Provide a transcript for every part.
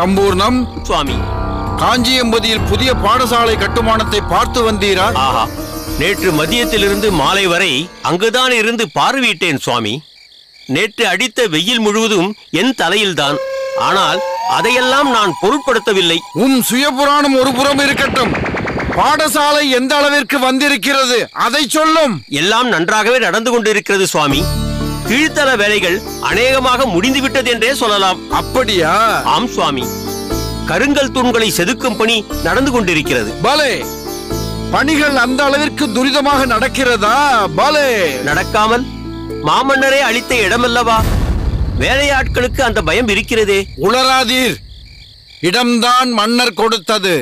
சம்பூர்ணம் சுவாமி, காஞ்சியம்பதியில் புதிய பாடசாலை கட்டுமானத்தை பார்த்து வந்தீரா? ஆஹா, நேற்று மதியத்திலிருந்து மாலை வரை அங்குதான் இருந்து பார்வையிட்டேன் சுவாமி. நேற்று அடித்த வெயில் முழுவதும் என் தலையில்தான். ஆனால் அதையெல்லாம் நான் பொருட்படுத்தவில்லை. உன் சுயபுராணம் ஒரு புறம் இருக்கட்டும், பாடசாலை எந்த அளவிற்கு வந்திருக்கிறது அதை சொல்லும். எல்லாம் நன்றாகவே நடந்து கொண்டிருக்கிறது சுவாமி. கீழ்த்தள வேலைகள் அநேகமாக முடிந்துவிட்டது என்றே சொல்லலாம். அப்படியா? ஆம் சுவாமி, கருங்கல் தூண்களை செதுக்கும் பணி நடந்து கொண்டிருக்கிறது. பலே, பணிகள் அந்த அளவிற்கு துரிதமாக நடக்கிறதா? பலே, நடக்காமல் மாமன்னரே அளித்த இடமல்லவா? வேலையாட்களுக்கு அந்த பயம் இருக்கிறதே. உளராதீர், இடம்தான் மன்னர் கொடுத்தது.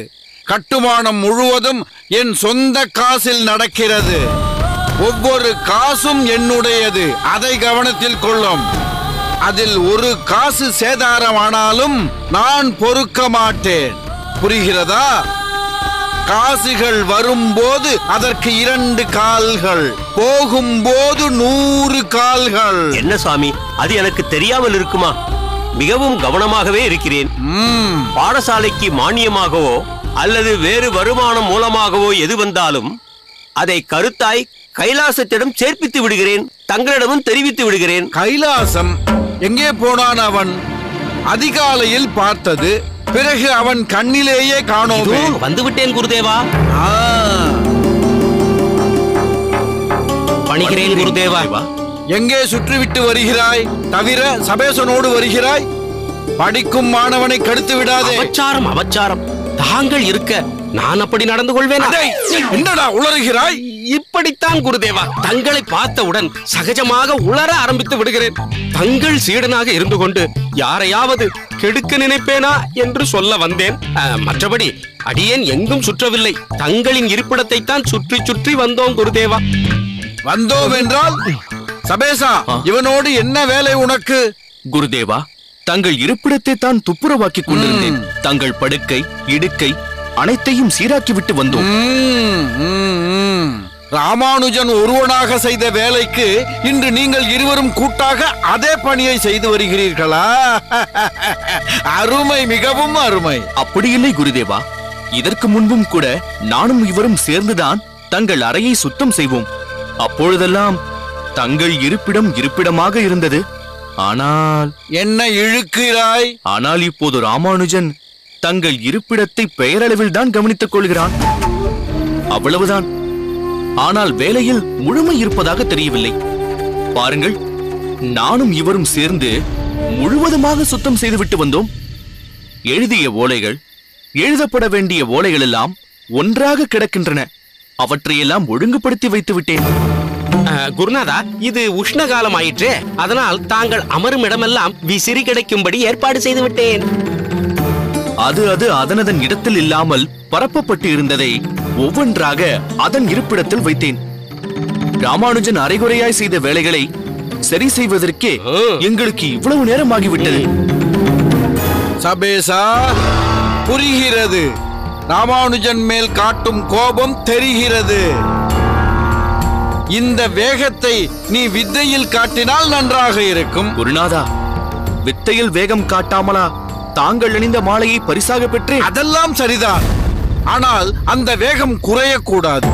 கட்டுமானம் முழுவதும் என் சொந்த காசில் நடக்கிறது. ஒவ்வொரு காசும் என்னுடையது, அதை கவனத்தில் கொள்ளும். அதில் ஒரு காசு சேதாரமானாலும் நான் பொறுக்க மாட்டேன். புரிகிறதா? காசுகள் வரும்போது அதற்கு 2 கால்கள், போகும்போது 100 கால்கள். என்ன சுவாமி, அது எனக்கு தெரியாமல் இருக்குமா? மிகவும் கவனமாகவே இருக்கிறேன். பாடசாலைக்கு மானியமாகவோ அல்லது வேறு வருமானம் மூலமாகவோ எது வந்தாலும் அதை கருத்தாய் கைலாசத்திடம் சேர்ப்பித்து விடுகிறேன். தங்களிடமும் தெரிவித்து விடுகிறேன். கைலாசம் எங்கே போனான் அவன்? அதிகாலையில் பார்த்தது, பிறகு அவன் கண்ணிலேயே காணோமே. வந்துவிட்டேன் குருதேவா. பணிகிறேன் குருதேவா. எங்கே சுற்றிவிட்டு வருகிறாய்? தவிர சபேசனோடு வருகிறாய்? படிக்கும் மாணவனை கடுத்து விடாதே. அபச்சாரம், அபச்சாரம். தாங்கள் இருக்க நான் அப்படி நடந்து கொள்வேன். என்னடா உளறுகிறாய்? இப்படித்தான் குருதேவா, தங்களை பார்த்தவுடன் சகஜமாக உளர ஆரம்பித்து விடுகிறேன். தங்கள் சீடனாக இருந்து கொண்டு யாரையாவது கெடுக்க நினைப்பேனா என்று சொல்ல வந்தேன். மற்றபடி அடியேன் எங்கும் சுற்றவில்லை. தங்களின் இருப்பிடத்தை தான் சுற்றி சுற்றி வந்தோம் குருதேவா. வந்தோம் என்றால்? சபேசா, இவனோடு என்ன வேலை உனக்கு? குருதேவா, தங்கள் இருப்பிடத்தை தான் துப்புரவாக்கி கொண்டிருந்தேன். தங்கள் படுக்கை, இடுக்கை அனைத்தையும் சீராக்கிவிட்டு வந்தோம். ராமானுஜன் ஒருவனாக செய்த வேலைக்கு இன்று நீங்கள் இருவரும் கூட்டாக அதே பணியை செய்து வருகிறீர்களா? அருமை, மிகவும் அருமை. அப்படி இல்லை குருதேவா, இதற்கு முன்பும் கூட நானும் இவரும் சேர்ந்துதான் தங்கள் அறையை சுத்தம் செய்வோம். அப்பொழுதெல்லாம் தங்கள் இருப்பிடமாக இருந்தது. ஆனால் என்ன இழுக்கிறாய்? ஆனால் இப்போது ராமானுஜன் தங்கள் இருப்பிடத்தை பெயரளவில் தான் கவனித்துக் கொள்கிறான். அவ்வளவுதான். ஆனால் வேலையில் முழுமை இருப்பதாக தெரியவில்லை. பாருங்கள், நானும் இவரும் சேர்ந்து முழுவதுமாக சுத்தம் செய்துவிட்டு வந்தோம். எழுதிய ஓலைகள், எழுதப்பட வேண்டிய ஓலைகள் எல்லாம் ஒன்றாக கிடக்கின்றன. அவற்றையெல்லாம் ஒழுங்குபடுத்தி வைத்து விட்டேன். குருநாதா, இது உஷ்ண காலம் ஆயிற்றே, அதனால் தாங்கள் அமரும் இடமெல்லாம் விசிறி கிடைக்கும்படி ஏற்பாடு செய்து விட்டேன். அது அதனதன் இடத்தில் இல்லாமல் பரப்பப்பட்டு இருந்ததை ஒவ்வொன்றாக அதன் இருப்பிடத்தில் வைத்தேன். ராமானுஜன் அரைகுறையாய் செய்த வேலைகளை சரி செய்வதற்கே எங்களுக்கு இவ்வளவு நேரம் ஆகிவிட்டது. சபேசா, புரிகிறது. ராமானுஜன் மேல் காட்டும் கோபம் தெரிகிறது. இந்த வேகத்தை நீ வித்தையில் காட்டினால் நன்றாக இருக்கும். குருநாதா, வித்தையில் வேகம் காட்டாமலா தாங்கள் அணிந்த மாலையை பரிசாக பெற்றேன்? அதெல்லாம் சரிதான். ஆனால் அந்த வேகம் குறையக்கூடாது.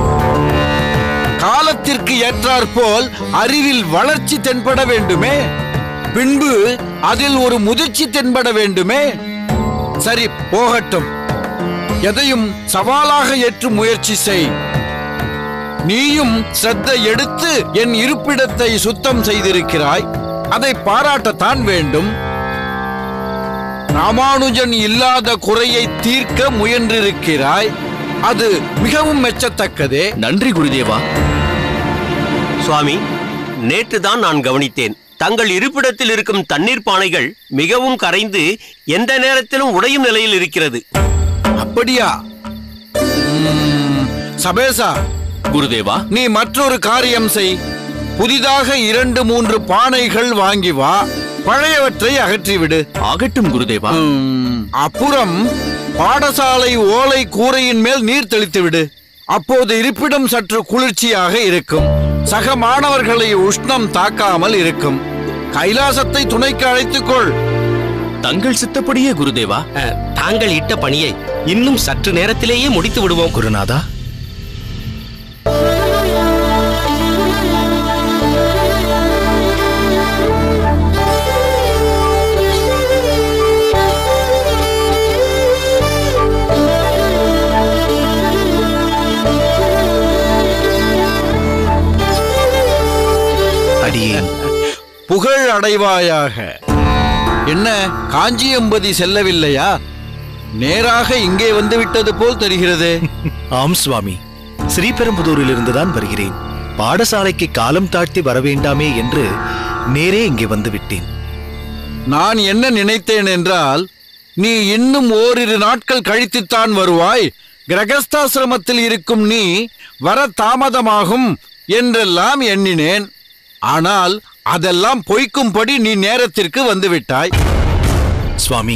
காலத்திற்கு ஏற்றாற்போல் அறிவில் வளர்ச்சி தென்பட வேண்டுமே. பின்பு அதில் ஒரு முதிர்ச்சி தென்பட வேண்டுமே. சரி, போகட்டும். எதையும் சவாலாக ஏற்று முயற்சி செய். நீயும் சிரத்தை எடுத்து என் இருப்பிடத்தை சுத்தம் செய்திருக்கிறாய். அதை பாராட்டத்தான் வேண்டும். ராமானுஜன் இல்லாத குறையை தீர்க்க முயன்றிருக்கிறாய். அது மிகவும் மெச்சத்தக்கதே. நன்றி குருதேவா. சுவாமி, நேற்றுதான் நான் கவனித்தேன். தங்கள் இருப்பிடத்தில் இருக்கும் தண்ணீர் பானைகள் மிகவும் கரைந்து எந்த நேரத்திலும் உடையும் நிலையில் இருக்கிறது. அப்படியா? சபேசா, குருதேவா, நீ மற்றொரு காரியம் செய். புதிதாக 2-3 பானைகள் வாங்கி வா. பழையவற்றை அகற்றிவிடு. ஆகட்டும் குருதேவா. அப்புறம் பாடசாலை ஓலை கூரையின் மேல் நீர் தெளித்து விடு. அப்போது இருப்பிடம் சற்று குளிர்ச்சியாக இருக்கும். சக மாணவர்களை உஷ்ணம் தாக்காமல் இருக்கும். கைலாசத்தை துணைக்கு அழைத்துக்கொள். தங்கள் சித்தப்படியே குருதேவா. தாங்கள் இட்ட பணியை இன்னும் சற்று நேரத்திலேயே முடித்து விடுவோம் குருநாதா. அடியேன். புகழ் அடைவாயாக. என்ன, காஞ்சியம்பதி செல்லவில்லையா? நேராக இங்கே வந்து விட்டது போல் தெரிகிறது. ஆம் சுவாமி, ஸ்ரீபெரும்புதூரில் இருந்துதான் வருகிறேன். பாடசாலைக்கு காலம் தாழ்த்தி வரவேண்டாமே என்று நேரே இங்கே வந்து விட்டேன். நான் என்ன நினைத்தேன் என்றால், நீ இன்னும் ஓரிரு நாட்கள் கழித்துத்தான் வருவாய், கிரகஸ்தாசிரமத்தில் இருக்கும் நீ வர தாமதமாகும் என்றெல்லாம் எண்ணினேன். ஆனால் அதெல்லாம் பொய்க்கும்படி நீ நேரத்திற்கு வந்துவிட்டாய். சுவாமி,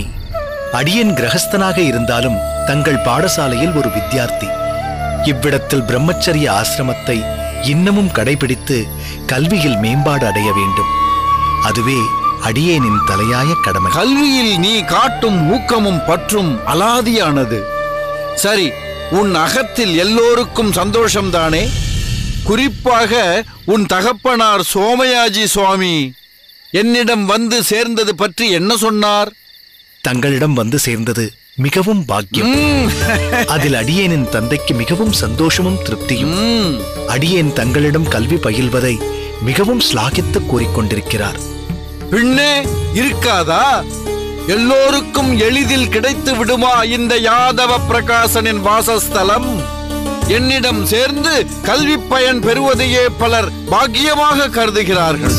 அடியேன் கிரகஸ்தனாக இருந்தாலும் தங்கள் பாடசாலையில் ஒரு வித்தியார்த்தி. இவ்விடத்தில் பிரம்மச்சரிய ஆசிரமத்தை இன்னமும் கடைபிடித்து கல்வியில் மேம்பாடு அடைய வேண்டும். அதுவே அடியேனின் தலையாய கடமை. கல்வியில் நீ காட்டும் ஊக்கமும் பற்றும் அலாதியானது. சரி, உன் அகத்தில் எல்லோருக்கும் சந்தோஷம்தானே? குறிப்பாக உன் தகப்பனார் சோமயாஜி சுவாமி என்னிடம் வந்து சேர்ந்தது பற்றி என்ன சொன்னார்? தங்களிடம் வந்து சேர்ந்தது மிகவும் பாக்கியம். அதில் அடியேனின் தந்தைக்கு மிகவும் சந்தோஷமும் திருப்தியும். அடியேன் தங்களிடம் கல்வி பயில்வதை மிகவும் ஸ்லாகித்து கூறிக்கொண்டிருக்கிறார். பின்னே இருக்காதா? எல்லோருக்கும் எளிதில் கிடைத்து விடுமா இந்த யாதவ பிரகாசனின் வாசஸ்தலம்? என்னிடம் சேர்ந்து கல்வி பயன் பெறுவதையே பலர் பாக்கியமாக கருதுகிறார்கள்.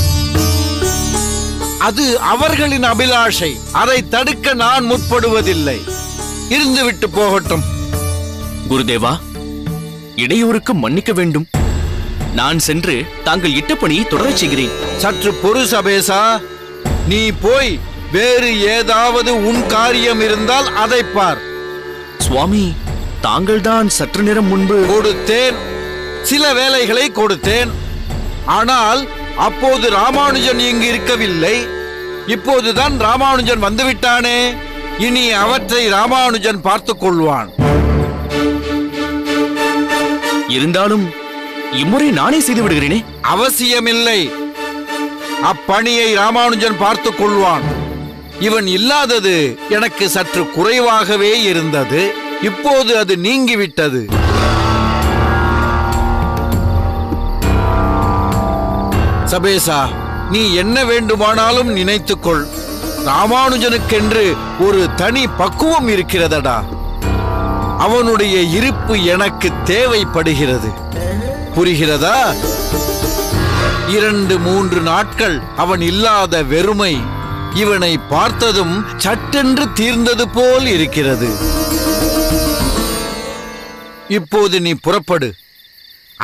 அது அவர்களின் அபிலாஷை. அதை தடுக்க நான் முற்படுவதில்லை. இருந்துவிட்டு போகட்டும். குருதேவா, இடையூறுக்கு மன்னிக்க வேண்டும். நான் சென்று தாங்கள் இட்ட பணியை தொடரச் செய்கிறேன். சற்று பொறு சபேசா. நீ போய் வேறு ஏதாவது உன் காரியம் இருந்தால் அதை பார். சுவாமி, தாங்கள்தான் சற்று நேரம் முன்பு கொடுத்தேன், சில வேலைகளை கொடுத்தேன். ஆனால் அப்போது ராமானுஜன் இங்கு இருக்கவில்லை. இப்போதுதான் ராமானுஜன் வந்துவிட்டானே. இனி அவற்றை ராமானுஜன் பார்த்துக் கொள்வான். இருந்தாலும் இம்முறை நானே செய்து விடுகிறேனே. அவசியமில்லை. அப்பணியை ராமானுஜன் பார்த்துக் கொள்வான். இவன் இல்லாதது எனக்கு சற்று குறைவாகவே இருந்தது. இப்போது அது நீங்கிவிட்டது. சபேசா, நீ என்ன வேண்டுமானாலும் நினைத்துக்கொள். ராமானுஜனுக்கென்று ஒரு தனி பக்குவம் இருக்கிறதடா. அவனுடைய இருப்பு எனக்கு தேவைப்படுகிறது. புரிகிறதா? 2-3 நாட்கள் அவன் இல்லாத வெறுமை இவனை பார்த்ததும் சட்டென்று தீர்ந்தது போல் இருக்கிறது. இப்போது நீ புறப்படு.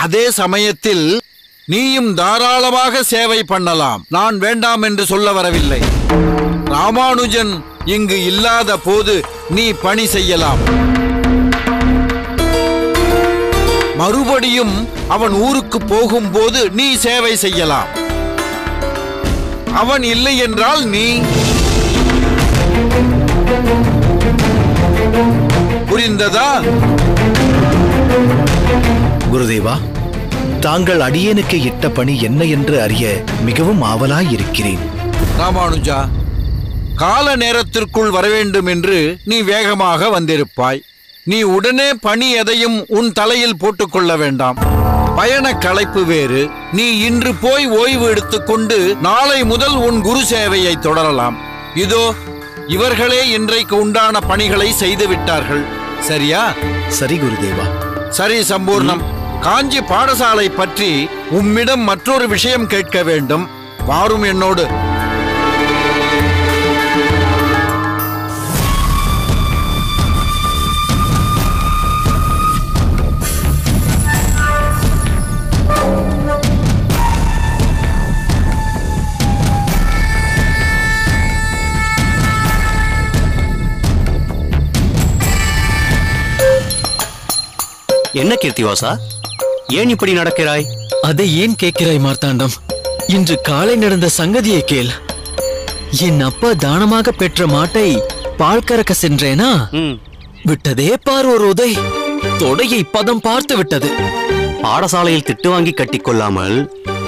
அதே சமயத்தில் நீயும் தாராளமாக சேவை பண்ணலாம். நான் வேண்டாம் என்று சொல்ல வரவில்லை. ராமானுஜன் இங்கு இல்லாத போது நீ பணி செய்யலாம். மறுபடியும் அவன் ஊருக்கு போகும்போது நீ சேவை செய்யலாம். அவன் இல்லை என்றால் நீ. புரிந்ததா? குருதேவா, தாங்கள் அடியேனுக்கு இட்ட பணி என்ன என்று அறிய மிகவும் ஆவலாயிருக்கிறேன். ராமானுஜா, கால நேரத்திற்குள் வரவேண்டும் என்று நீ வேகமாக வந்திருப்பாய். நீ உடனே பணி எதையும் உன் தலையில் போட்டுக்கொள்ள வேண்டாம். பயண களைப்பு வேறு. நீ இன்று போய் ஓய்வு எடுத்துக்கொண்டு நாளை முதல் உன் குரு சேவையை தொடரலாம். இதோ இவர்களே இன்றைக்கு உண்டான பணிகளை செய்து விட்டார்கள். சரியா? சரி குருதேவா. சரி சம்பூர்ணம், காஞ்சி பாடசாலை பற்றி உம்மிடம் மற்றொரு விஷயம் கேட்க வேண்டும். வாரும் என்னோடு. என்ன கீர்த்திவாசா, ஏன் இப்படி நடக்கிறாய்? அதை ஏன் கேட்கிறாய் மார்த்தாண்டம்? இன்று காலை நடந்த சங்கதியை கேள். என் அப்பா தானமாக பெற்ற மாட்டை பால் கறக்க சென்றேனா, விட்டதே பார் ஒரு உதை. தொடையை பதம் பார்த்து விட்டது. பாடசாலையில் திட்டு வாங்கி கட்டிக்கொள்ளாமல்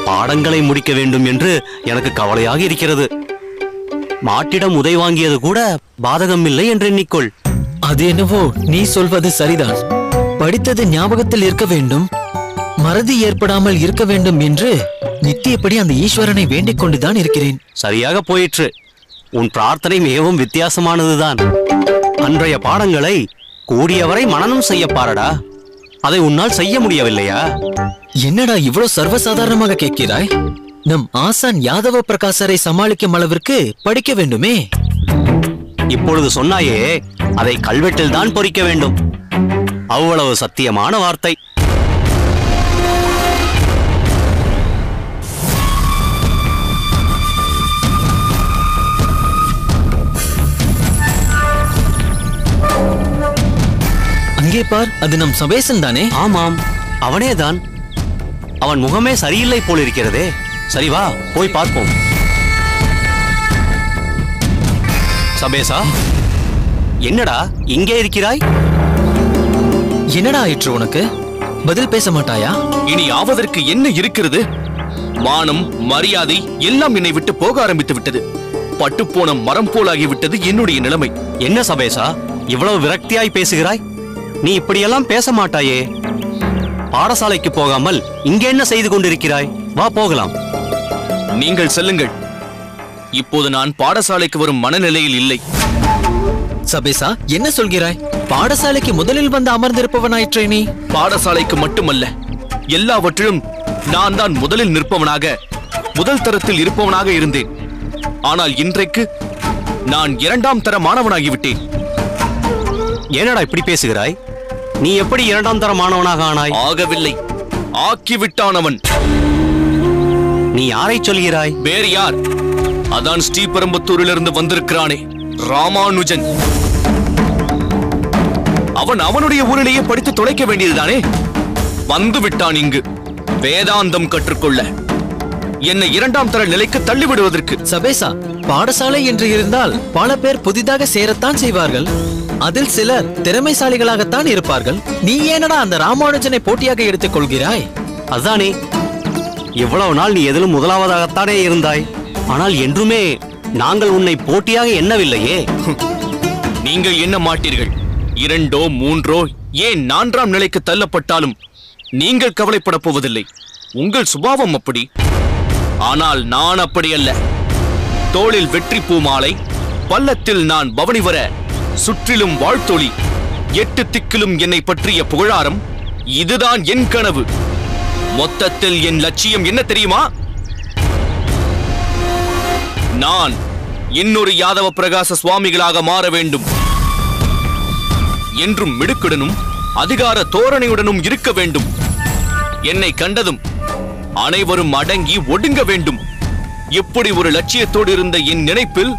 பாடங்களை முடிக்க வேண்டும் என்று எனக்கு கவலையாக இருக்கிறது. மாட்டிடம் உதை வாங்கியது கூட பாதகம் இல்லை என்று எண்ணிக்கொள். அது என்னவோ நீ சொல்வது சரிதான். படித்தது ஞாபகத்தில் இருக்க வேண்டும், மறதி ஏற்படாமல் இருக்க வேண்டும் என்று நித்தியப்படி அந்த ஈஸ்வரனை வேண்டிக் கொண்டுதான் இருக்கிறேன். சரியாக போயிற்று. உன் பிரார்த்தனை மிகவும் வித்தியாசமானதுதான். அன்றைய பாடங்களை கூடியவரை மனனம் செய்ய பாரடா. அதை உன்னால் செய்ய முடியவில்லையா? என்னடா இவ்வளவு சர்வசாதாரணமாக கேட்கிறாய்? நம் ஆசான் யாதவ பிரகாசரை சமாளிக்கும் அளவிற்கு படிக்க வேண்டுமே. இப்பொழுது சொன்னாயே, அதை கல்வெட்டில் தான் பொறிக்க வேண்டும். அவ்வளவு சத்தியமான வார்த்தை. அங்கே பார், அது நம் சபேசன் தானே? ஆமாம், அவனேதான். அவன் முகமே சரியில்லை போல் இருக்கிறதே. சரி வா, போய் பார்ப்போம். சபேசா, என்னடா இங்கே இருக்கிறாய்? என்னடா ஆயிற்று உனக்கு? பதில் பேச மாட்டாயா? இனி ஆவதற்கு என்ன இருக்கிறது? மானம் மரியாதை எல்லாம் என்னை விட்டு போக ஆரம்பித்து விட்டது. பட்டுப்போன மரம் போலாகிவிட்டது என்னுடைய நிலைமை. என்ன சபேசா, இவ்வளவு விரக்தியாய் பேசுகிறாய்? நீ இப்படியெல்லாம் பேச மாட்டாயே. பாடசாலைக்கு போகாமல் இங்கே என்ன செய்து கொண்டிருக்கிறாய்? வா போகலாம். நீங்கள் செல்லுங்கள். இப்போது நான் பாடசாலைக்கு வரும் மனநிலையில் இல்லை. சபேசா, என்ன சொல்கிறாய்? பாடசாலைக்கு முதலில் வந்து அமர்ந்திருப்பவனாயிற்றே நீ. பாடசாலைக்கு மட்டுமல்ல, எல்லாவற்றிலும் நான் தான் முதலில் நிற்பவனாக, முதல் தரத்தில் இருப்பவனாக இருந்தேன். ஆனால் இன்றைக்கு நான் 2ஆம் தர மாணவனாகிவிட்டேன். ஏனடா இப்படி பேசுகிறாய்? நீ எப்படி 2ஆம் தர மாணவனாக ஆனாய்? ஆகவில்லை, ஆக்கிவிட்டானவன். நீ யாரை சொல்கிறாய்? வேறு யார்? அதான் ஸ்ரீபெரும்புத்தூரிலிருந்து வந்திருக்கிறானே, ராமானுஜன். அவன் அவனுடைய ஊரிலேயே படித்து தொலைக்க வேண்டியதுதானே. வந்து விட்டான் இங்கு வேதாந்தம் கற்றுக்கொள்ள, என்னை 2ஆம் தர நிலைக்கு தள்ளிவிடுவதற்கு. சபேசா, பாடசாலை என்று இருந்தால் பல பேர் புதிதாக சேரத்தான் செய்வார்கள். அதில் சிலர் திறமைசாலிகளாகத்தான் இருப்பார்கள். நீ ஏனடா அந்த ராமானுஜனை போட்டியாக எடுத்துக் கொள்கிறாய்? அதானே, இவ்வளவு நாள் நீ எதிலும் முதலாவதாகத்தானே இருந்தாய். ஆனால் என்றுமே நாங்கள் உன்னை போட்டியாக எண்ணவில்லையே. நீங்கள் எண்ண மாட்டீர்கள். 2ஓ 3ஓ ஏன் 4ஆம் நிலைக்கு தள்ளப்பட்டாலும் நீங்கள் கவலைப்பட போவதில்லை. உங்கள் சுபாவம் அப்படி. ஆனால் நான் அப்படி அல்ல. தோளில் வெற்றி பூமாலை, பள்ளத்தில் நான் பவனி வர, சுற்றிலும் வாழ்த்தொளி, 8 திக்கிலும் என்னை பற்றிய புகழாரம், இதுதான் என் கனவு. மொத்தத்தில் என் லட்சியம் என்ன தெரியுமா? நான் இன்னொரு யாதவ பிரகாச சுவாமிகளாக மாற வேண்டும். என்றும் மிடுக்குடனும் அதிகார தோரணையுடனும் இருக்க வேண்டும். என்னை கண்டதும் அனைவரும் அடங்கி ஒடுங்க வேண்டும். இப்படி ஒரு லட்சியத்தோடு இருந்த என் நினைப்பில்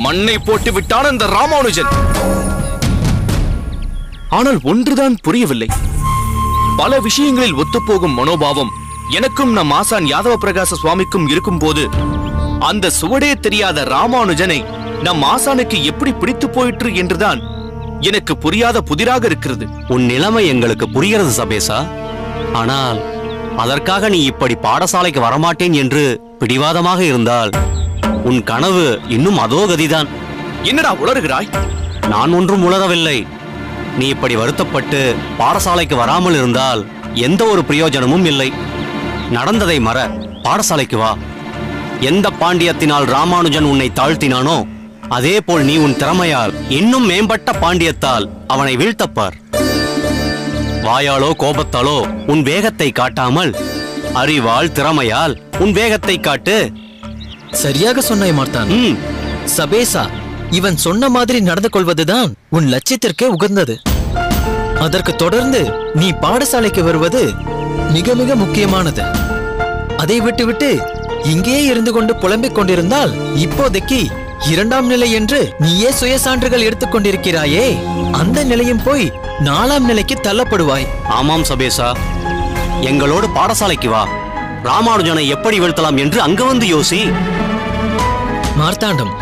மண்ணை போட்டு விட்டான் அந்த ராமானுஜன். ஆனால் ஒன்றுதான் புரியவில்லை. பல விஷயங்களில் ஒத்துப்போகும் மனோபாவம் எனக்கும் நம் ஆசான் யாதவ பிரகாச சுவாமிக்கும் இருக்கும் போது, அந்த சுவடே தெரியாத ராமானுஜனை நம் ஆசானுக்கு எப்படி பிடித்து போயிற்று என்றுதான் எனக்கு புரியாத புதிராக இருக்கிறது. உன் நிலைமை எங்களுக்கு புரிகிறது சபேசா. ஆனால் அதற்காக நீ இப்படி பாடசாலைக்கு வரமாட்டேன் என்று பிடிவாதமாக இருந்தால் உன் கனவு இன்னும் அதோ கதிதான். என்னடா உளறுகிறாய்? நான் ஒன்றும் உளரவில்லை. நீ இப்படி வருத்தப்பட்டு பாடசாலைக்கு வராமல் இருந்தால் எந்த ஒரு பிரயோஜனமும் இல்லை. நடந்ததை மற, பாடசாலைக்கு வா. எந்த பாண்டியத்தினால் ராமானுஜன் உன்னை தாழ்த்தினானோ அதே போல் நீ உன் திறமையால் இன்னும் மேம்பட்ட பாண்டியத்தால் அவனை வீழ்த்தப்பார். வாயாலோ கோபத்தாலோ உன் வேகத்தை காட்டாமல் அறிவால் திறமையால் உன் வேகத்தை காட்டு. சரியாக சொன்னாய் மார்த்தான். சபேசா, இவன் சொன்ன மாதிரி நடந்து கொள்வதுதான் உன் லட்சியத்திற்கே உகந்தது. அதற்கு தொடர்ந்து நீ பாடசாலைக்கு வருவது மிக மிக முக்கியமானது. அதை விட்டுவிட்டு இங்கே இருந்து கொண்டு புலம்பிக் கொண்டிருந்தால் இப்போதைக்கு 2ஆம் நிலை என்று நீயே சுய சான்றுகள் எடுத்துக் கொண்டிருக்கிறாயே, அந்த நிலையும் போய் 4ஆம் நிலைக்கு தள்ளப்படுவாய். ஆமாம் சபேசா, எங்களோடு பாடசாலைக்கு வா. ராமானுஜனை எப்படி வீழ்த்தலாம் என்று அங்கு வந்து யோசி. மார்த்தாண்டம்,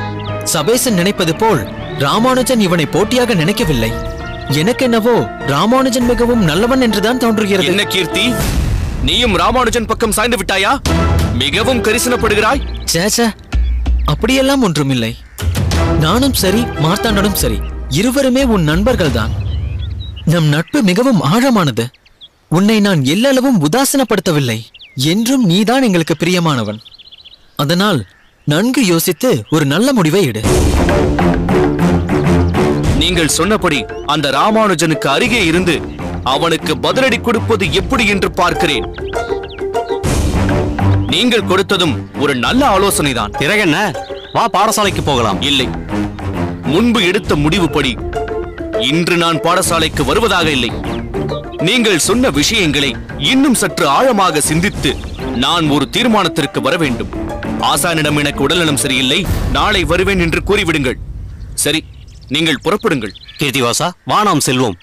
சபேசன் நினைப்பது போல் ராமானுஜன் இவனை போட்டியாக நினைக்கவில்லை. எனக்கென்னவோ ராமானுஜன் மிகவும் நல்லவன் என்றுதான் தோன்றுகிறது. என்ன கீர்த்தி, நீயும் ராமானுஜன் பக்கம் சாய்ந்து விட்டாயா? மிகவும் கரிசனப்படுகிறாய். சேச்சே, அப்படியெல்லாம் ஒன்றுமில்லை. நானும் சரி, மார்த்தாண்டனும் சரி, இருவருமே உன் நண்பர்கள்தான். நம் நட்பு மிகவும் ஆழமானது. உன்னை நான் எல்லளவும் உதாசீனப்படுத்தவில்லை. என்றும் நீதான் எங்களுக்கு பிரியமானவன். அதனால் நன்கு யோசித்து ஒரு நல்ல முடிவை எடு. நீங்கள் சொன்னபடி அந்த ராமானுஜனுக்கு அருகே இருந்து அவனுக்கு பதிலடி கொடுப்பது எப்படி என்று பார்க்கிறேன். நீங்கள் கொடுத்ததும் ஒரு நல்ல ஆலோசனைதான். பிறகென்ன, வா பாடசாலைக்கு போகலாம். இல்லை, முன்பு எடுத்த முடிவுப்படி இன்று நான் பாடசாலைக்கு வருவதாக இல்லை. நீங்கள் சொன்ன விஷயங்களை இன்னும் சற்று ஆழமாக சிந்தித்து நான் ஒரு தீர்மானத்திற்கு வர வேண்டும். ஆசானிடம் எனக்கு உடல்நலம் சரியில்லை, நாளை வருவேன் என்று கூறிவிடுங்கள். சரி, நீங்கள் புறப்படுங்கள். கீர்த்திவாசா, வா நாம் செல்வோம்.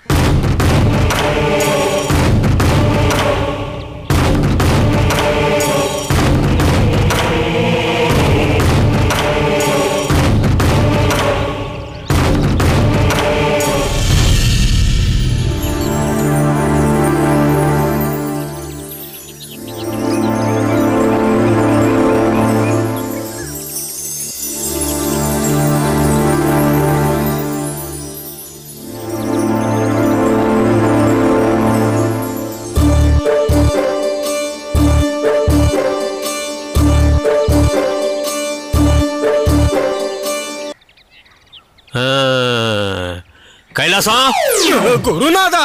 கைலாசா, குருநாதா,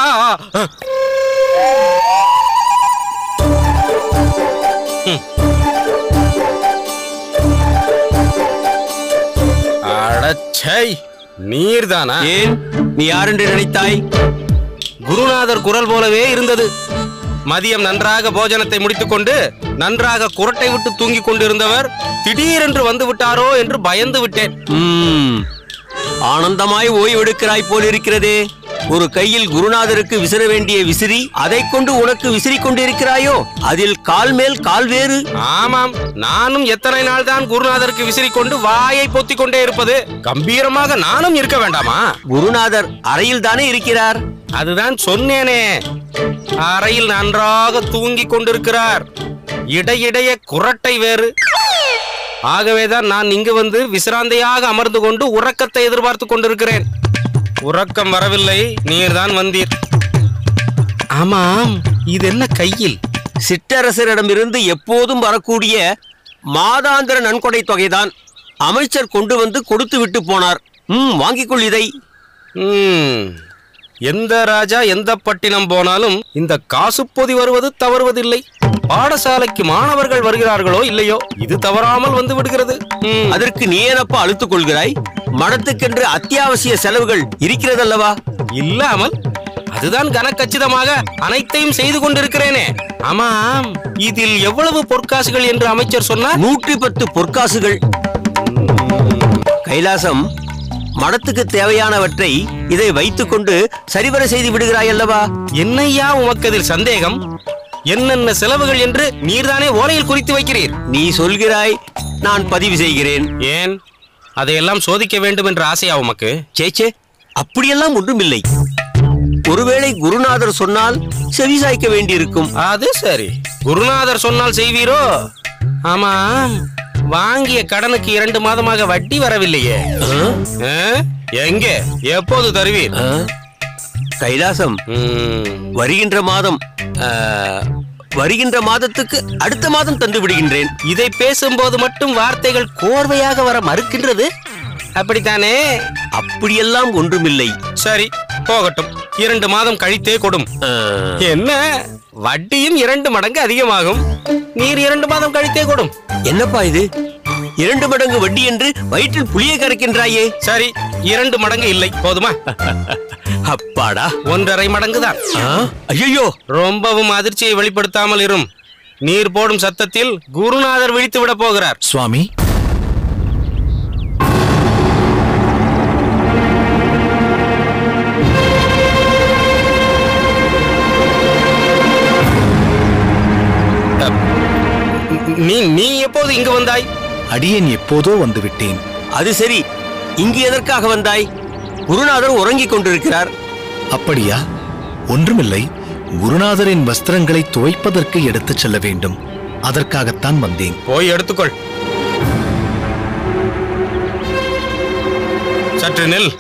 அடச்சை, நீர்தானா? ஏன், நீ யார் என்று நினைத்தாய்? குருநாதர் குரல் போலவே இருந்தது. மதியம் நன்றாக போஜனத்தை முடித்துக்கொண்டு நன்றாக குரட்டை விட்டு தூங்கிக் கொண்டிருந்தவர் திடீரென்று வந்து விட்டாரோ என்று பயந்து விட்டேன். ஆனந்தமாய் ஓய்வெடுக்கிறாய் போல் இருக்கிறதே. ஒரு கையில் குருநாதருக்கு விசிற வேண்டிய விசிறி, அதை கொண்டு உனக்கு விசிறிக் கொண்டிருக்கிறாயோ? அதில் கால் மேல் கால் வேறு. ஆமாம், நானும் எத்தனை நாள் தான் குருநாதருக்கு விசிறி கொண்டு வாயை பொத்திக் கொண்டே இருப்பது? கம்பீரமாக நானும் இருக்க வேண்டாமா? குருநாதர் அறையில் தானே இருக்கிறார். அதுதான் சொன்னேனே, அறையில் நன்றாக தூங்கிக் கொண்டிருக்கிறார். இடையிடையே குரட்டை வேறு. ஆகவேதான் நான் இங்கு வந்து விசிராந்தையாக அமர்ந்து கொண்டு உறக்கத்தை எதிர்பார்த்து கொண்டிருக்கிறேன். உறக்கம் வரவில்லை, நீர்தான் வந்தீர். ஆமாம், இது என்ன கையில்? சிற்றரசரிடமிருந்து எப்போதும் வரக்கூடிய மாதாந்திர நன்கொடை தொகைதான். அமைச்சர் கொண்டு வந்து கொடுத்து விட்டு போனார். வாங்கிக் கொள் இதை. எந்த ராஜா எந்த பட்டினம் போனாலும் இந்த காசு பொதி வருவது தவறுவதில்லை. பாடசாலைக்கு மாணவர்கள் வருகிறார்களோ இல்லையோ, இது தவறாமல் வந்து விடுகிறது. அதற்கு நீ ஏனப்பா அழுத்துக் கொள்கிறாய்? மடத்துக்கென்று அத்தியாவசிய செலவுகள் இருக்கிறதல்லவா? இல்லாமல் அதுதான் கனக்கச்சிதமாக அனைத்தையும் செய்து கொண்டிருக்கிறேனே. ஆமாம், இதில் எவ்வளவு பொற்காசுகள் என்று அமைச்சர் சொன்னார்? 110 பொற்காசுகள். கைலாசம், மடத்துக்கு தேவையானவற்றை இதை வைத்துக் கொண்டு சரிவர செய்து விடுகிறாய் அல்லவா? என்னையா உமக்கு அதில் சந்தேகம்? என்னென்ன செலவுகள் என்று நீர்தானே ஓலையில் குறித்து வைக்கிறீர். நீ சொல்கிறாய், நான் பதிவு செய்கிறேன். ஏன், அதையெல்லாம் சோதிக்க வேண்டும் என்ற ஆசையா உமக்கு? சேச்சே, அப்படியெல்லாம் ஒன்றுமில்லை. ஒருவேளை குருநாதர் சொன்னால் செவி சாய்க்க வேண்டியிருக்கும். அது சரி, குருநாதர் சொன்னால் செய்வீரோ? ஆமாம், வாங்கிய கடனுக்கு 2 மாதமாக வட்டி வரவில்லையே. எங்கே, எப்போது தருவீர்? கைலாசம், வருகின்ற மாதத்துக்கு அடுத்த மாதம் தந்து விடுகின்றேன். இதை பேசும்போது மட்டும் வார்த்தைகள் கோர்வையாக வர மறுக்கின்றது, அப்படித்தானே? அப்படியெல்லாம் ஒன்றுமில்லை. சரி, போகட்டும். 2 மாதம் கழித்தே கொடும். என்ன, வட்டியும் 2 மடங்கு அதிகமாகும். நீர் 2 மாதம் கழித்தே கொடும். என்னப்பா இது, 2 மடங்கு வட்டி என்று வயிற்றில் புளியை கரைக்கின்றாயே. சரி, 2 மடங்கு இல்லை, போதுமா? அப்பாடா, 1.5 மடங்கு தான். ஐயோ, ரொம்பவும் அதிர்ச்சியை வெளிப்படுத்தாமல் இரும். நீர் போடும் சத்தத்தில் குருநாதர் விழித்து விட போகிறார். சுவாமி, நீ எப்போது இங்கு வந்தாய்? அடியேன் எப்போதோ வந்துவிட்டேன். அது சரி, இங்கு எதற்காக வந்தாய்? குருநாதர் உறங்கிக் கொண்டிருக்கிறார். அப்படியா? ஒன்றுமில்லை, குருநாதரின் வஸ்திரங்களை துவைப்பதற்கு எடுத்துச் செல்ல வேண்டும். அதற்காகத்தான் வந்தேன். போய் எடுத்துக்கொள். சற்று நில்.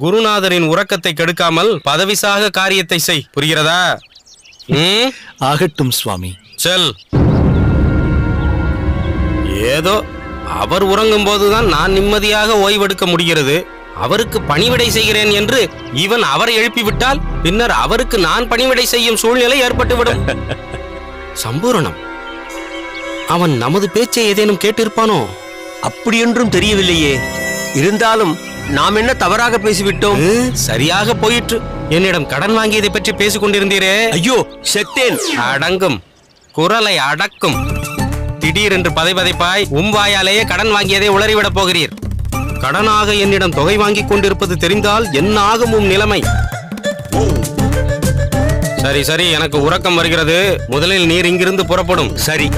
குருநாதரின் உறக்கத்தை கெடுக்காமல் பதவிசாக காரியத்தை செய். புரிகிறதா? ஆகட்டும் சுவாமி. செல். ஏதோ அவர் உறங்கும் போதுதான் நான் நிம்மதியாக ஓய்வெடுக்க முடிகிறது. அவருக்கு பணிவிடை செய்கிறேன் என்று இவன் அவரை எழுப்பிவிட்டால் பின்னர் அவருக்கு நான் பணிவிடை செய்யும் சூழ்நிலை ஏற்பட்டுவிடும். சம்பூரணம், அவன் நமது பேச்சை ஏதேனும் கேட்டிருப்பானோ? அப்படியொன்றும் தெரியவில்லையே. இருந்தாலும் நாம் என்ன தவறாக பேசிவிட்டோம்? சரியாக போயிற்று. என்னிடம் கடன் வாங்கியதை பற்றி பேசிக் கொண்டிருந்தீரே. ஐயோ, செத்தேன். அடங்கும், குரலை அடக்கும். திடீரென்று பதைபதைப்பாய் வாயாலேயே கடன் வாங்கியதை உளறிவிடப் போகிறீர். கடனாக என்னிடம் தொகை வாங்கிக் கொண்டிருப்பது தெரிந்தால் என்ன ஆகும் நிலைமை? சரி சரி, எனக்கு உறக்கம் வருகிறது. முதலில் நீர் இங்கிருந்து புறப்படும். சரி.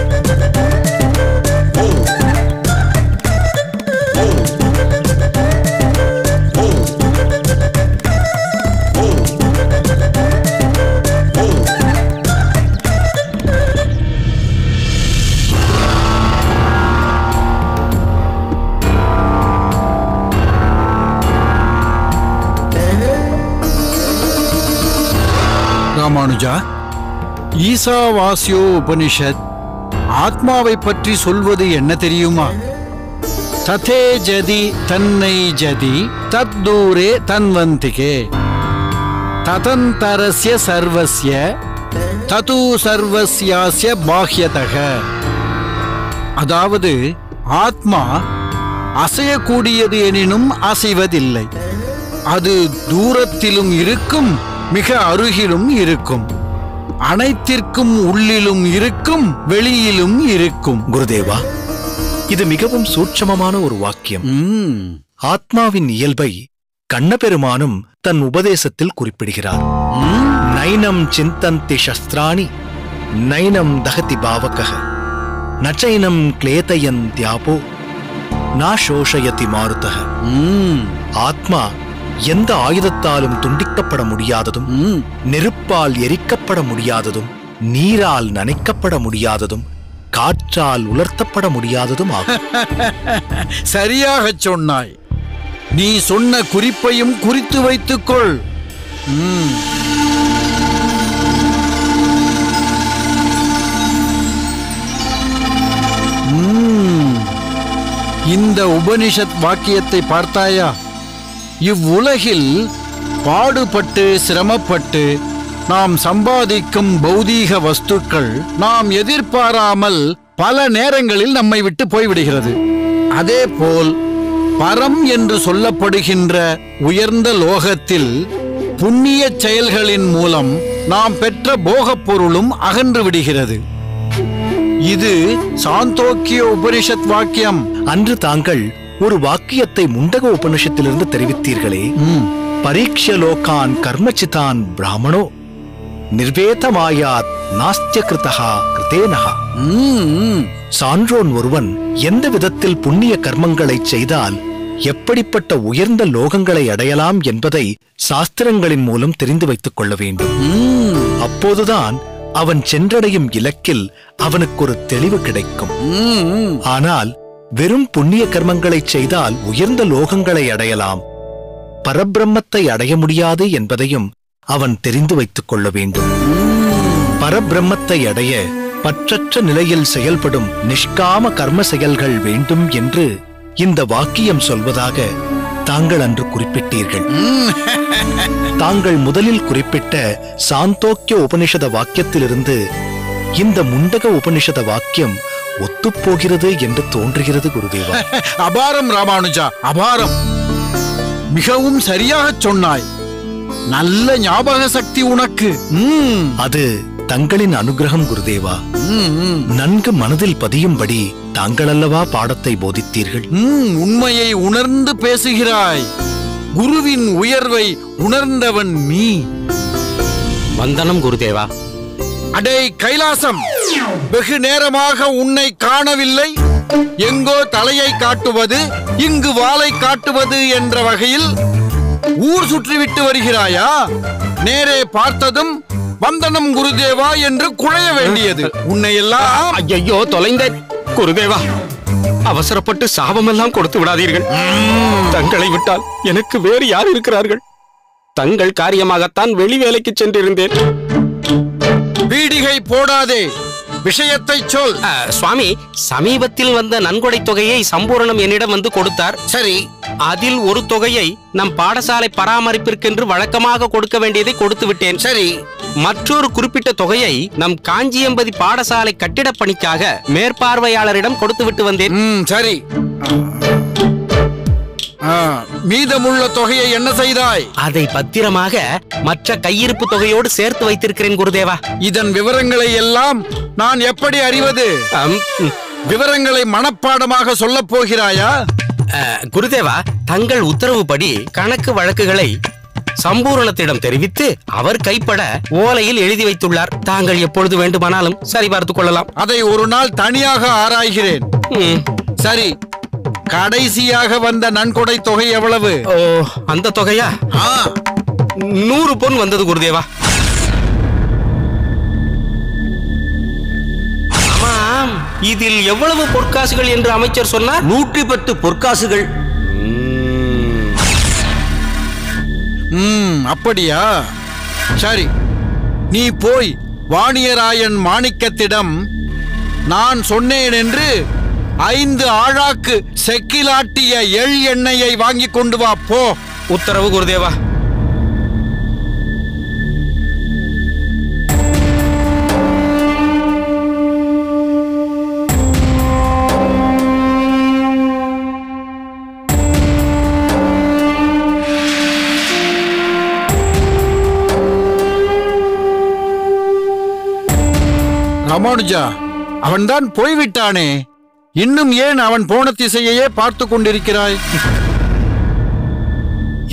ராமானுஜா, ஈசாவாஸ்யோ உபனிஷத் ஆத்மாவை பற்றி சொல்வது என்ன தெரியுமா? ததே ஜதி தன்னை ஜதி தத்தூரே தன்வந்திகே ததந்தரஸ்ய சர்வஸ்ய தது சர்வஸ்யாஸ்ய பாஹ்யதக. அதாவது ஆத்மா அசையக்கூடியது எனினும் அசைவதில்லை. அது தூரத்திலும் இருக்கும், மிக அருகிலும் இருக்கும், அனைத்திற்கும் உள்ளிலும் இருக்கும், வெளியிலும் இருக்கும். குருதேவா, இது மிகவும் சூட்சமமான ஒரு வாக்கியம். ஆத்மாவின் இயல்பை கண்ணபெருமானும் தன் உபதேசத்தில் குறிப்பிடுகிறார். நைனம் சிந்தந்தி சஸ்திராணி நைனம் தகதி பாவகः நச்சைனம் கிளேதயந்த்யாபோ நாசோஷயதி மாருதः. ஆத்மா எந்த ஆயுதத்தாலும் துண்டிக்கப்பட முடியாததும், நெருப்பால் எரிக்கப்பட முடியாததும், நீரால் நனைக்கப்பட முடியாததும், காற்றால் உலர்த்தப்பட முடியாததும் ஆகும். சரியாக சொன்னாய். நீ சொன்ன குறிப்பையும் குறித்து வைத்துக்கொள். இந்த உபனிஷத் வாக்கியத்தை பார்த்தாயா? இவ்வுலகில் பாடுபட்டு சிரமப்பட்டு நாம் சம்பாதிக்கும் பௌதீக வஸ்துக்கள் நாம் எதிர்பாராமல் பல நேரங்களில் நம்மை விட்டு போய்விடுகிறது. அதேபோல் பரம் என்று சொல்லப்படுகின்ற உயர்ந்த லோகத்தில் புண்ணிய செயல்களின் மூலம் நாம் பெற்ற போகப் பொருளும் அகன்று விடுகிறது. இது சாந்தோக்கிய உபனிஷத் வாக்கியம். அன்று தாங்கள் ஒரு வாக்கியத்தை முண்டக உபனிஷத்திலிருந்து தெரிவித்தீர்களே, பரீட்ச லோகான் கர்மச்சிதான் பிராமணோ நிர்வேதமாயாத் நாஸ்திய கிருதா கிருதேனஹா. சான்றோன் ஒருவன் எந்த விதத்தில் புண்ணிய கர்மங்களை செய்தால் எப்படிப்பட்ட உயர்ந்த லோகங்களை அடையலாம் என்பதை சாஸ்திரங்களின் மூலம் தெரிந்து வைத்துக் கொள்ள வேண்டும். அப்போதுதான் அவன் சென்றடையும் இலக்கில் அவனுக்கு ஒரு தெளிவு கிடைக்கும். ஆனால் வெறும் புண்ணிய கர்மங்களை செய்தால் உயர்ந்த லோகங்களை அடையலாம், பரபிரம்மத்தை அடைய முடியாது என்பதையும் அவன் தெரிந்து வைத்துக் கொள்ள வேண்டும். பரபிரம்மத்தை அடைய பற்றற்ற நிலையில் செயல்படும் நிஷ்காம கர்ம செயல்கள் வேண்டும் என்று இந்த வாக்கியம் சொல்வதாக தாங்கள் அன்று குறிப்பிட்டீர்கள். தாங்கள் முதலில் குறிப்பிட்ட சாந்தோக்கிய உபனிஷத வாக்கியத்திலிருந்து இந்த முண்டக உபனிஷத வாக்கியம் ஒத்துப்போகிறது என்று தோன்றுகிறது குருதேவா. அபாரம் ராமானுஜா, அபாரம். மிகவும் சரியாக சொன்னாய். நல்ல ஞாபக சக்தி உனக்கு. அது தங்களின் அனுகிரகம் குருதேவா. நன்கு மனதில் பதியும்படி தாங்கள் அல்லவா பாடத்தை போதித்தீர்கள். உண்மையை உணர்ந்து பேசுகிறாய். குருவின் உயர்வை உணர்ந்தவன் நீ. வந்தனம் குருதேவா. அடே கைலாசம், வெகு நேரமாக உன்னை காணவில்லை. எங்கோ தலையை காட்டுவது இங்கு வாளை காட்டுவது என்ற வகையில் ஊர் சுற்றிவிட்டு வருகிறாயா? நேரே பார்த்ததும் வந்தனம் குருதேவா என்று குழைய வேண்டியது உன்னை எல்லாம். ஐயோ தொலைந்தேன் குருதேவா. அவசரப்பட்டு சாபமெல்லாம் கொடுத்து விடாதீர்கள். தங்களை விட்டால் எனக்கு வேறு யார் இருக்கிறார்கள்? தங்கள் காரியமாகத்தான் வெளி வேலைக்கு சென்றிருந்தேன். பீடிகை போடாதே, விஷயத்தை சொல். சுவாமி, சமீபத்தில் வந்த நன்கொடை தொகையை சம்பூரணம் என்னிடம் வந்து கொடுத்தார். சரி, அதில் ஒரு தொகையை நம் பாடசாலை பராமரிப்பிற்கென்று வழக்கமாக கொடுக்க வேண்டியதை கொடுத்து விட்டேன். சரி. மற்றொரு குறிப்பிட்ட தொகையை நம் காஞ்சியம்பதி பாடசாலை கட்டிடப் பணிக்காக மேற்பார்வையாளரிடம் கொடுத்து விட்டு வந்தேன். சரி. மீதமுள்ள தொகையை என்ன செய்தாய்? அதை பத்திரமாக மற்ற கையிருப்பு தொகையோடு சேர்த்து வைத்திருக்கிறேன் குருதேவா. இதன் விவரங்களை எல்லாம் நான் எப்படி அறிவது? விவரங்களை மனப்பாடமாக சொல்ல போகிறாயா? குருதேவா, தங்கள் உத்தரவுப்படி கணக்கு வழக்குகளை சம்பூரணத்திடம் தெரிவித்து அவர் கைப்பட ஓலையில் எழுதி வைத்துள்ளார். தாங்கள் எப்பொழுது வேண்டுமானாலும் சரிபார்த்துக் கொள்ளலாம். அதை ஒரு நாள் தனியாக ஆராய்கிறேன். சரி, கடைசியாக வந்த நன்கொடை தொகை எவ்வளவு? அந்த தொகையா? 100 பொன் வந்தது குருதேவா. ஆமாம், இதில் எவ்வளவு பொற்காசுகள் என்று அமைச்சர் சொன்னார்? 110 பொற்காசுகள். அப்படியா? சரி, நீ போய் வாணியராயன் மாணிக்கத்திடம் நான் சொன்னேன் என்று 5 ஆழாக்கு செக்கிலாட்டிய எள் எண்ணெயை வாங்கி கொண்டு வா போ. உத்தரவு குருதேவா. ராமானுஜா, அவன்தான் போய்விட்டானே, இன்னும் ஏன் அவன் போன திசையையே பார்த்து கொண்டிருக்கிறாய்?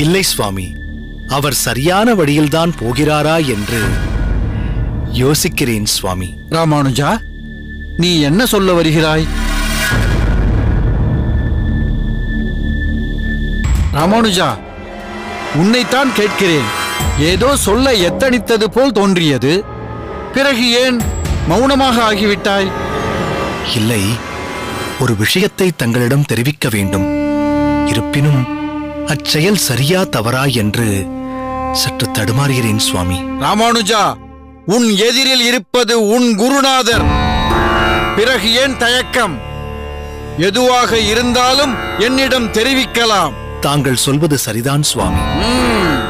இல்லை சுவாமி, அவர் சரியான வழியில்தான் போகிறாரா என்று யோசிக்கிறேன் சுவாமி. ராமானுஜா, நீ என்ன சொல்ல வருகிறாய்? ராமானுஜா, உன்னைத்தான் கேட்கிறேன். ஏதோ சொல்ல எத்தனித்தது போல் தோன்றியது. பிறகு ஏன் மௌனமாக ஆகிவிட்டாய்? இல்லை, ஒரு விஷயத்தை தங்களிடம் தெரிவிக்க வேண்டும். இருப்பினும் அச்செயல் சரியா தவறா என்று சற்று தடுமாறுகிறேன் சுவாமி. ராமானுஜா, உன் எதிரில் இருப்பது உன் குருநாதர். பிறகு ஏன் தயக்கம்? எதுவாக இருந்தாலும் என்னிடம் தெரிவிக்கலாம். தாங்கள் சொல்வது சரிதான் சுவாமி.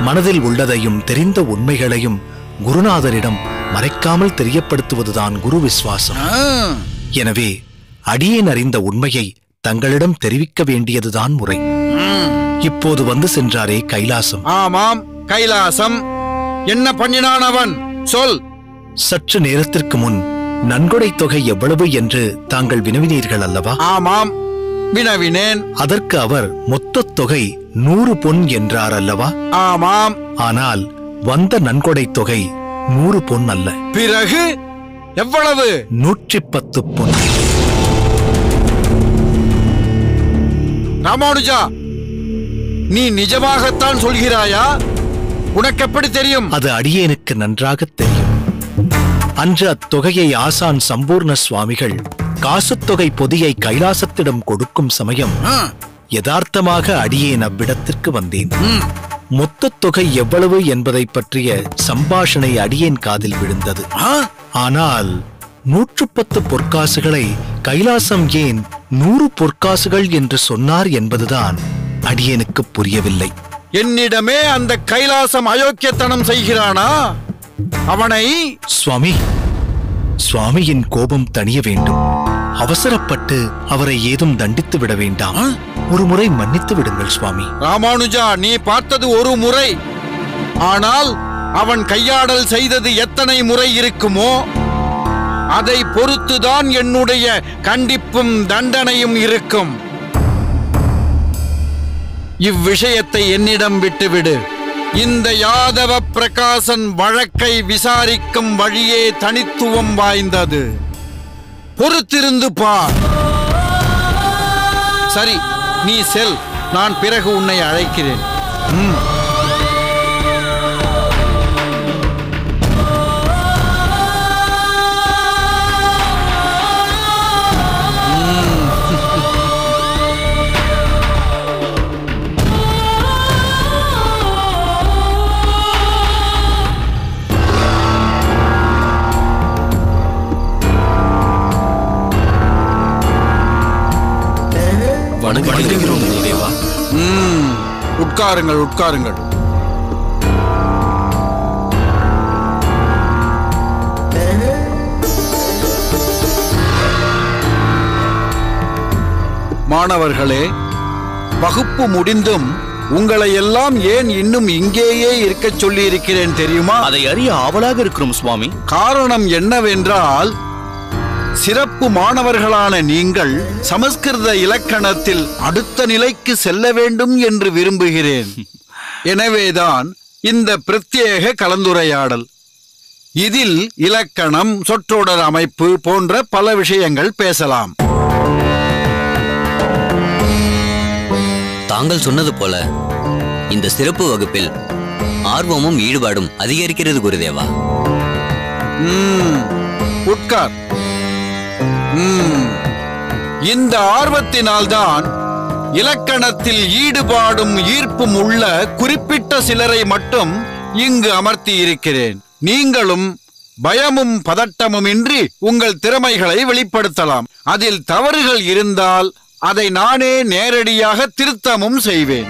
மனதில் உள்ளதையும் தெரிந்த உண்மைகளையும் குருநாதரிடம் மறைக்காமல் தெரியப்படுத்துவதுதான் குரு விசுவாசம். எனவே அடியேன் அறிந்த உண்மையை தங்களிடம் தெரிவிக்க வேண்டியதுதான் முறை. இப்போது வந்து சென்றாரே கைலாசம். ஆமாம், கைலாசம். என்ன பண்ணினான் அவன்? சொல். சற்று நேரத்திற்கு முன் நன்கொடை தொகை எவ்வளவு என்று தாங்கள் வினவினீர்கள் அல்லவா? ஆமாம், வினவினேன். அதற்கு அவர் மொத்த தொகை 100 பொன் என்றார் அல்லவா? ஆமாம். ஆனால் வந்த நன்கொடை தொகை 100 பொன் அல்ல. பிறகு எவ்வளவு? 110 பொன். ராமானுஜா, நீ நிஜமாகத்தான் சொல்கிறாயா? உனக்கு எப்படி தெரியும்? அது அடியேனுக்கு நன்றாக தெரியும். அன்று அத்தொகையை ஆசான் சம்பூர்ண சுவாமிகள் காசுத்தொகை பொதியை கைலாசத்திடம் கொடுக்கும் சமயம் யதார்த்தமாக அடியேன் அவ்விடத்திற்கு வந்தேன். மொத்த தொகை எவ்வளவு என்பதை பற்றிய சம்பாஷணை அடியேன் காதில் விழுந்தது. ஆனால் 110 பொற்காசுகளை கைலாசம் ஏன் 100 பொற்காசுகள் என்று சொன்னார் என்பதுதான் அடியேனுக்கு புரியவில்லை. என்னிடமே அந்த கைலாசம் அயோக்கியத்தனம் செய்கிறானா? அவனை... சுவாமியின் கோபம் தணிய வேண்டும். அவசரப்பட்டு அவரை ஏதும் தண்டித்து விட வேண்டாம். ஒரு முறை மன்னித்து விடுங்கள் சுவாமி. ராமானுஜா, நீ பார்த்தது ஒரு முறை. ஆனால் அவன் கையாடல் செய்தது எத்தனை முறை இருக்குமோ அதை பொறுத்துதான் என்னுடைய கண்டிப்பும் தண்டனையும் இருக்கும். இவ்விஷயத்தை என்னிடம் விட்டுவிடு. இந்த யாதவ பிரகாசன் வழக்கை விசாரிக்கும் வழியே தனித்துவம் வாய்ந்தது. பொறுத்திருந்து பார். சரி, நீ செல், நான் பிறகு உன்னை அழைக்கிறேன். வணங்குகிறோம் குருதேவா. உட்காருங்கள், உட்காருங்கள். மாணவர்களே, வகுப்பு முடிந்தும் உங்களை எல்லாம் ஏன் இன்னும் இங்கேயே இருக்கச் சொல்லி இருக்கிறேன் தெரியுமா? அதை அறிய ஆவலாக இருக்கிறோம் சுவாமி. காரணம் என்னவென்றால், சிறப்பு மாணவர்களான நீங்கள் சமஸ்கிருத இலக்கணத்தில் அடுத்த நிலைக்கு செல்ல வேண்டும் என்று விரும்புகிறேன். எனவேதான் இந்த பிரத்யேக கலந்துரையாடல். இதில் இலக்கணம், சொற்றொடர் அமைப்பு போன்ற பல விஷயங்கள் பேசலாம். தாங்கள் சொன்னது போல இந்த சிறப்பு வகுப்பில் ஆர்வமும் ஈடுபாடும் அதிகரிக்கிறது குருதேவா. உட்கார். இந்த ஆர்வத்தினால்தான் இலக்கணத்தில் ஈடுபாடும் ஈர்ப்பும் உள்ள குறிப்பிட்ட சிலரை மட்டும் இங்கு அமர்த்தி இருக்கிறேன். நீங்களும் பயமும் பதட்டமும் இன்றி உங்கள் திறமைகளை வெளிப்படுத்தலாம். அதில் தவறுகள் இருந்தால் அதை நானே நேரடியாக திருத்தமும் செய்வேன்.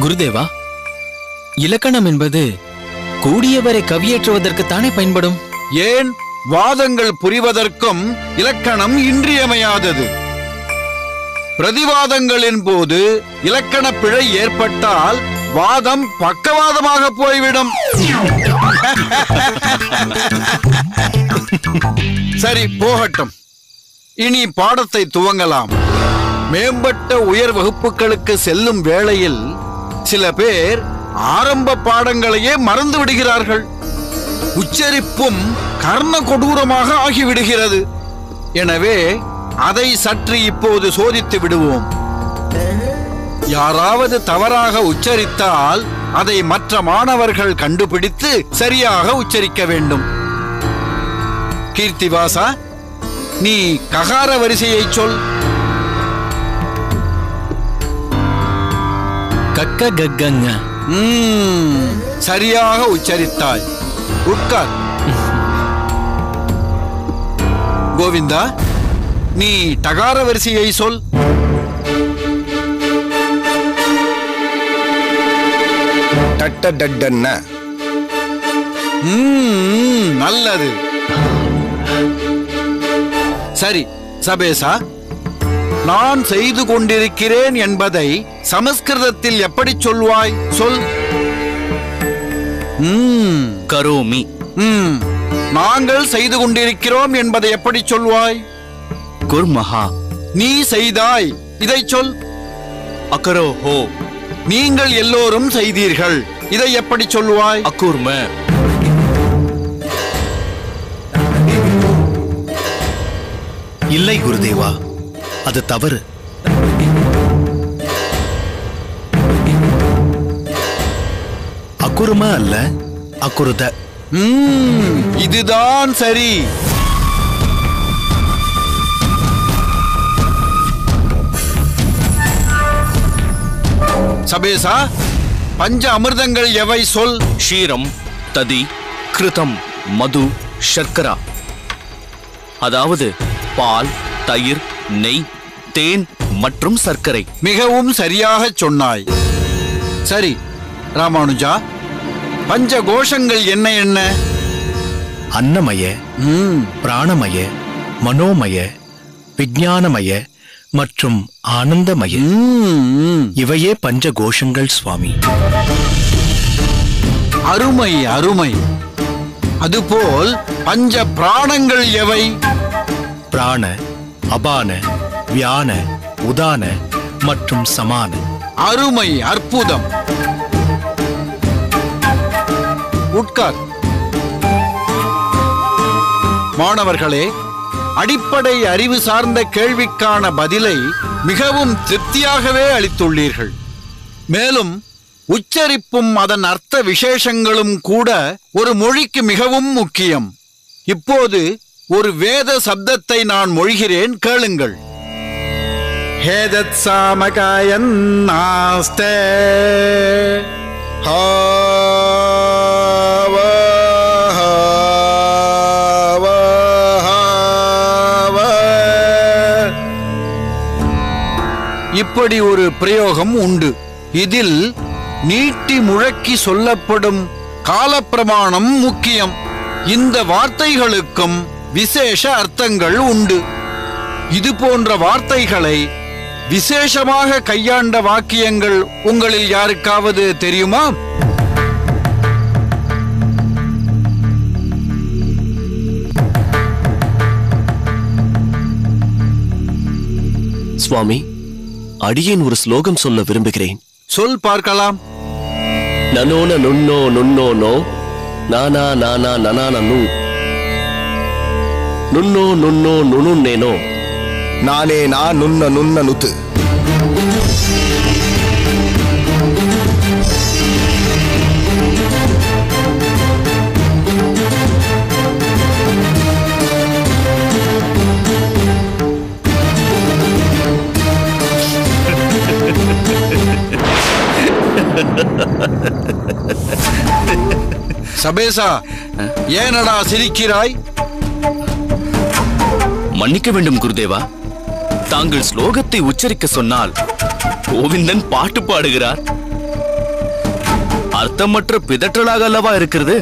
குருதேவா, இலக்கணம் என்பது கூடியவரை கவியேற்றுவதற்குத்தானே பயன்படும். ஏன், வாதங்கள் புரிவதற்கும் இலக்கணம் இன்றியமையாதது. பிரதிவாதங்களின் போது இலக்கண பிழை ஏற்பட்டால் வாதம் பக்கவாதமாக போய்விடும். சரி, போகட்டும். இனி பாடத்தை துவங்கலாம். மேம்பட்ட உயர் வகுப்புகளுக்கு செல்லும் வேளையில் சில பேர் ஆரம்ப பாடங்களையே மறந்து விடுகிறார்கள். உச்சரிப்பும் கர்ண கொடூரமாக ஆகிவிடுகிறது. எனவே அதை சற்று இப்போது சோதித்து விடுவோம். யாராவது தவறாக உச்சரித்தால் அதை மற்ற மாணவர்கள் கண்டுபிடித்து சரியாக உச்சரிக்க வேண்டும். கீர்த்திவாசா, நீ ககார வரிசையை சொல். கக்க கக்கங்க. சரியாக உச்சரித்தாய். உட்கார். கோவிந்தா, நீ டகார வரிசையை சொல். நல்லது. சரி சபேசா, நான் செய்து கொண்டிருக்கிறேன் என்பதை சமஸ்கிருதத்தில் எப்படி சொல்வாய்? சொல். கரோமி. நாங்கள் செய்து கொண்டிருக்கிறோம் என்பதை எப்படி சொல்வாய்? குர்மஹா. நீ செய்தாய், இதை சொல். அகரோஹோ. நீங்கள் எல்லோரும் செய்தீர்கள், இதை எப்படி சொல்வாய்? அகுர்ம. இல்லை குருதேவா, அது தவறு. அகுரும அல்ல, அகுருத. இதுதான் சரி. சபேசா, பஞ்ச அமிர்தங்கள் எவை? சொல். ஷீரம், ததி, கிருதம், மது, சர்க்கரா. அதாவது பால், தயிர், நெய், தேன் மற்றும் சர்க்கரை. மிகவும் சரியாக சொன்னாய். சரி ராமானுஜா, பஞ்ச கோஷங்கள் என்ன என்ன? அன்னமய, பிராணமய, மனோமய, விஞ்ஞானமய மற்றும் ஆனந்தமய. இவையே பஞ்ச கோஷங்கள் சுவாமி. அருமை அருமை. அதுபோல் பஞ்ச பிராணங்கள் எவை? பிராண, அபான, வியான, உதான மற்றும் சமான. அருமை, அற்புதம். உட்கார். மாணவர்களே, அடிப்படை அறிவு சார்ந்த கேள்விக்கான பதிலை மிகவும் திருப்தியாகவே அளித்துள்ளீர்கள். மேலும் உச்சரிப்பும் அதன் அர்த்த விசேஷங்களும் கூட ஒரு மொழிக்கு மிகவும் முக்கியம். இப்போது ஒரு வேத சப்தத்தை நான் மொழிகிறேன், கேளுங்கள். ஹேதத் சாமகாயன் நாஸ்தே இப்படி ஒரு பிரயோகம் உண்டு. இதில் நீட்டி முழக்கி சொல்லப்படும் காலப்பிரமாணம் முக்கியம். இந்த வார்த்தைகளுக்கும் விசேஷ அர்த்தங்கள் உண்டு. இது போன்ற வார்த்தைகளை விசேஷமாக கையாண்ட வாக்கியங்கள் உங்களில் யாருக்காவது தெரியுமா? சுவாமி, அடியேன் ஒரு ஸ்லோகம் சொல்ல விரும்புகிறேன். சொல் பார்க்கலாம். நனோன நுண்ணோ நுண்ணோ நோ நானா நானா நனான நு நுண்ணோ நுண்ணோ நுணுன்னேனோ நானே நா நுண்ண நுண்ண நுத்து. சபேசா, ஏனடா சிரிக்கிறாய்? மன்னிக்க வேண்டும் குருதேவா, தாங்கள் ஸ்லோகத்தை உச்சரிக்க சொன்னால் கோவிந்தன் பாட்டு பாடுகிறார். அர்த்தமற்ற பிதற்றலாக அல்லவா இருக்கிறது?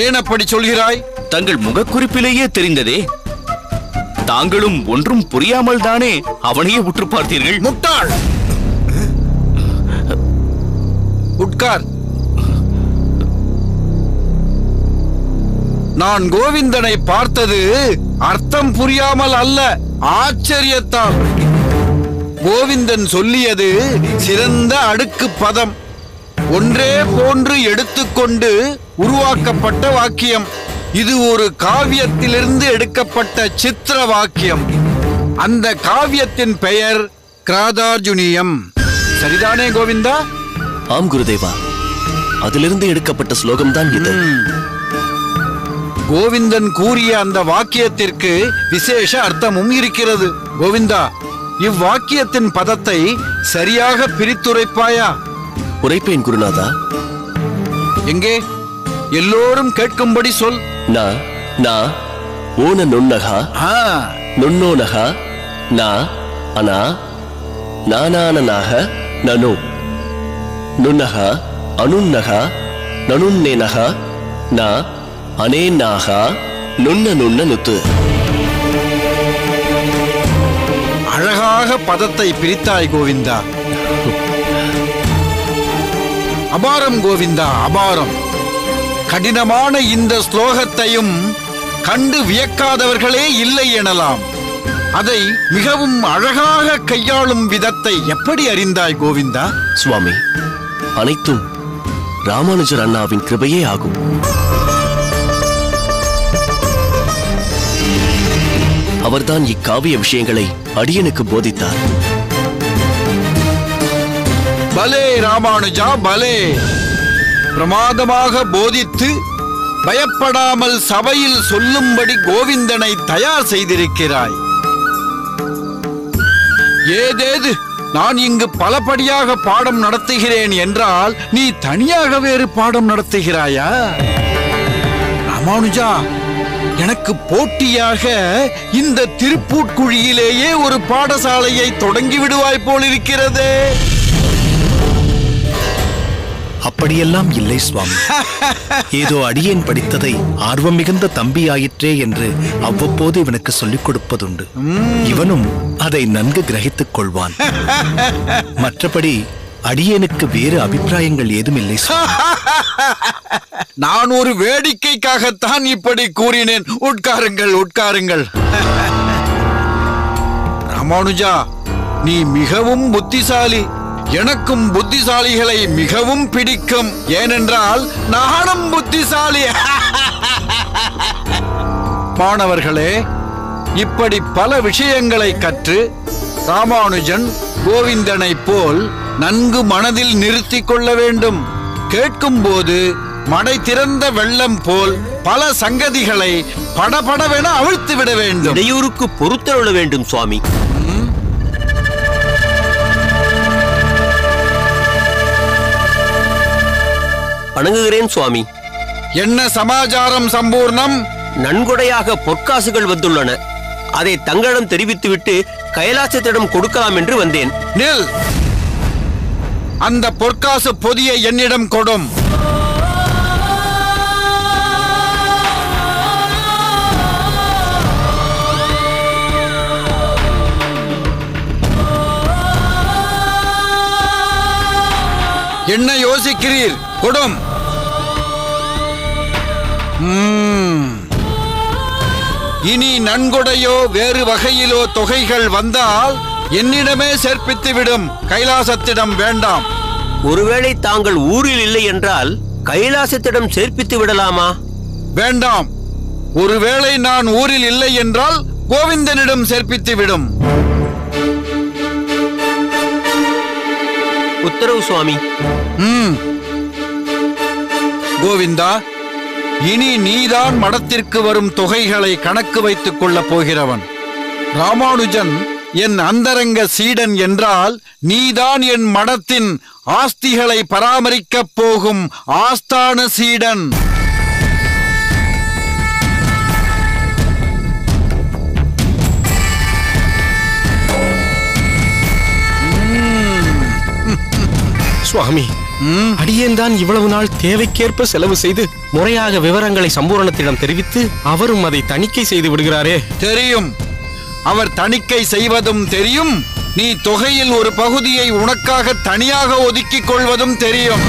ஏன் அப்படி சொல்கிறாய்? தங்கள் முகக்குறிப்பிலேயே தெரிந்ததே. தாங்களும் ஒன்றும் புரியாமல் தானே அவனையே உற்று பார்த்தீர்கள். முட்டாள்! உட்கார். நான் கோவிந்தனை பார்த்தது அர்த்தம் புரியாமல் அல்ல, ஆச்சரியத்தால். கோவிந்தன் சொல்லியது சிறந்த அடுக்கு பதம், ஒன்றே போன்று எடுத்துக்கொண்டு உருவாக்கப்பட்ட வாக்கியம். இது ஒரு காவியத்திலிருந்து எடுக்கப்பட்ட சித்திர வாக்கியம். அந்த காவியத்தின் பெயர் கிராதார்ஜுனியம். சரிதானே கோவிந்தா? ஆம் குருதேவா, அதிலிருந்து எடுக்கப்பட்ட ஸ்லோகம்தான் இது. கோவிந்தன் கூறிய அந்த வாக்கியத்திற்கு விசேஷ அர்த்தமும் இருக்கிறது. கோவிந்தா, இவ்வாக்கியத்தின் பதத்தை சரியாக பிரித்துரைப்பாயா? உரைப்பேன் குருநாதா. எங்கே? எல்லோரும் கேட்கும்படி சொல். நா நா ஓன நுண்ணகா நுண்ணோனகா நா அனா நானானனாக நனு நுண்ணகா அனுன்னகா நனுன்னேனகா நா அனேநாகா நுண்ண நுண்ண நுத்து. அழகாக பதத்தை பிரித்தாய் கோவிந்தா. அபாரம் கோவிந்தா, அபாரம். கடினமான இந்த ஸ்லோகத்தையும் கண்டு வியக்காதவர்களே இல்லை எனலாம். அதை மிகவும் அழகாக கையாளும் விதத்தை எப்படி அறிந்தாய் கோவிந்தா? சுவாமி, அனைத்தும் ராமானுஜர் அண்ணாவின் கிருபையே ஆகும். அவர்தான் இக்காவிய விஷயங்களை அடியனுக்கு போதித்தார். பலே ராமானுஜா, பலே! பிரமாதமாக போதித்து பயப்படாமல் சபையில் சொல்லும்படி கோவிந்தனை தயார் செய்திருக்கிறாய். ஏதேது நான் இங்கு பலபடியாக பாடம் நடத்துகிறேன் என்றால் நீ தனியாக வேறு பாடம் நடத்துகிறாயா? ராமானுஜா, எனக்கு போட்டியாக இந்த திருப்பூட்குழியிலேயே ஒரு பாடசாலையை தொடங்கி விடுவாய் போலிருக்கிறது. அப்படியெல்லாம் இல்லை சுவாமி. ஏதோ அடியேன் படித்ததை ஆர்வம் மிகுந்த தம்பி ஆயிற்றே என்று அவ்வப்போது இவனுக்கு சொல்லிக் கொடுப்பதுண்டு. இவனும் அதை நன்கு கிரகித்துக் கொள்வான். மற்றபடி அடியேனுக்கு வேறு அபிப்பிராயங்கள் ஏதும் இல்லை. நான் ஒரு வேடிக்கைக்காகத்தான் இப்படி கூறினேன். உட்காருங்கள், உட்காருங்கள். ராமானுஜா, நீ மிகவும் புத்திசாலி. எனக்கும் புத்திசாலிகளை மிகவும் பிடிக்கும். ஏனென்றால் நானும் புத்திசாலி. மாணவர்களே, இப்படி பல விஷயங்களை கற்று ராமானுஜன் கோவிந்தனைப் போல் நன்கு மனதில் நிறுத்திக் கொள்ள வேண்டும். கேட்கும்போது மடை திறந்த வெள்ளம் போல் பல சங்கதிகளை படபடவென அவிழ்த்து விட வேண்டும். இடையூறுக்கு பொறுத்தருள வேண்டும் சுவாமி. வணங்குகிறேன் சுவாமி. என்ன சமாச்சாரம் சம்பூர்ணம்? நன்கொடையாக பொற்காசுகள் வந்துள்ளன. அதை தங்களிடம் தெரிவித்துவிட்டு கைலாசத்திடம் கொடுக்கலாம் என்று வந்தேன். நில்! அந்த பொற்காசு பொதியை என்னிடம் கொடும். என்ன யோசிக்கிறீர்? கொடும். இனி நன்கொடையோ வேறு வகையிலோ தொகைகள் வந்தால் என்னிடமே சேர்ப்பித்து விடும். கைலாசத்திடம் வேண்டாம். ஒருவேளை தாங்கள் ஊரில் இல்லை என்றால் கைலாசத்திடம் சேர்ப்பித்து விடலாமா? வேண்டாம். ஒருவேளை நான் ஊரில் இல்லை என்றால் கோவிந்தனிடம் சேர்ப்பித்து விடும். உத்தரவு சுவாமி. கோவிந்தா, இனி நீதான் மடத்திற்கு வரும் தொகைகளை கணக்கு வைத்துக் கொள்ளப் போகிறவன். ராமானுஜன் என் அந்தரங்க சீடன் என்றால் நீதான் என் மடத்தின் ஆஸ்திகளை பராமரிக்கப் போகும் ஆஸ்தான சீடன். சுவாமி, அடியேன் தான் இவ்வளவு நாள் தேவைக்கேற்ப செலவு செய்து முறையாக விவரங்களை சம்பூரணத்திடம் தெரிவித்து அவரும் அதை தணிக்கை செய்து விடுகிறாரே. தெரியும், அவர் தணிக்கை செய்வதும் தெரியும். நீ தொகையில் ஒரு பகுதியை உனக்காக தனியாக ஒதுக்கிக் கொள்வதும் தெரியும்.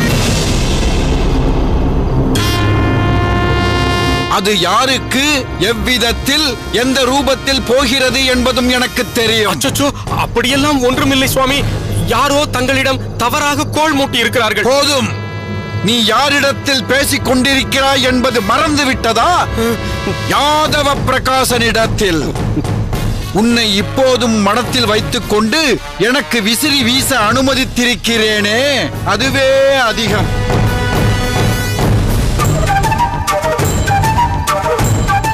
அது யாருக்கு, எவ்விதத்தில், எந்த ரூபத்தில் போகிறது என்பதும் எனக்கு தெரியும். அச்சச்சோ, அப்படியெல்லாம் ஒன்றுமில்லை சுவாமி. யாரோ தங்களிடம் தவறாக கோள் மூட்டி இருக்கிறார்கள். போதும். நீ யாரிடத்தில் பேசிக் கொண்டிருக்கிறாய் என்பது மறந்து விட்டதா? யாதவ பிரகாசனிடத்தில். உன்னை இப்போதும் மடத்தில் வைத்துக் கொண்டு எனக்கு விசிறி வீச அனுமதித்திருக்கிறேனே, அதுவே அதிகம்.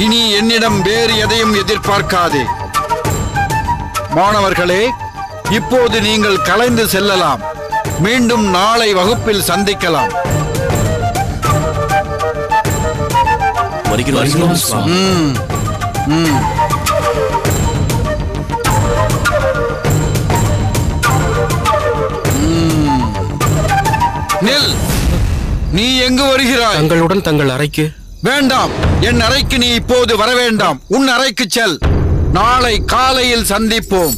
இனி என்னிடம் வேறு எதையும் எதிர்பார்க்காதே. மாணவர்களே, இப்போது நீங்கள் கலைந்து செல்லலாம். மீண்டும் நாளை வகுப்பில் சந்திக்கலாம். நில்! நீ எங்கு வருகிறாய்? தங்களுடன் தங்கள் அறைக்கு. வேண்டாம், என் அறைக்கு நீ இப்போது வர வேண்டாம். உன் அறைக்கு செல். நாளை காலையில் சந்திப்போம்.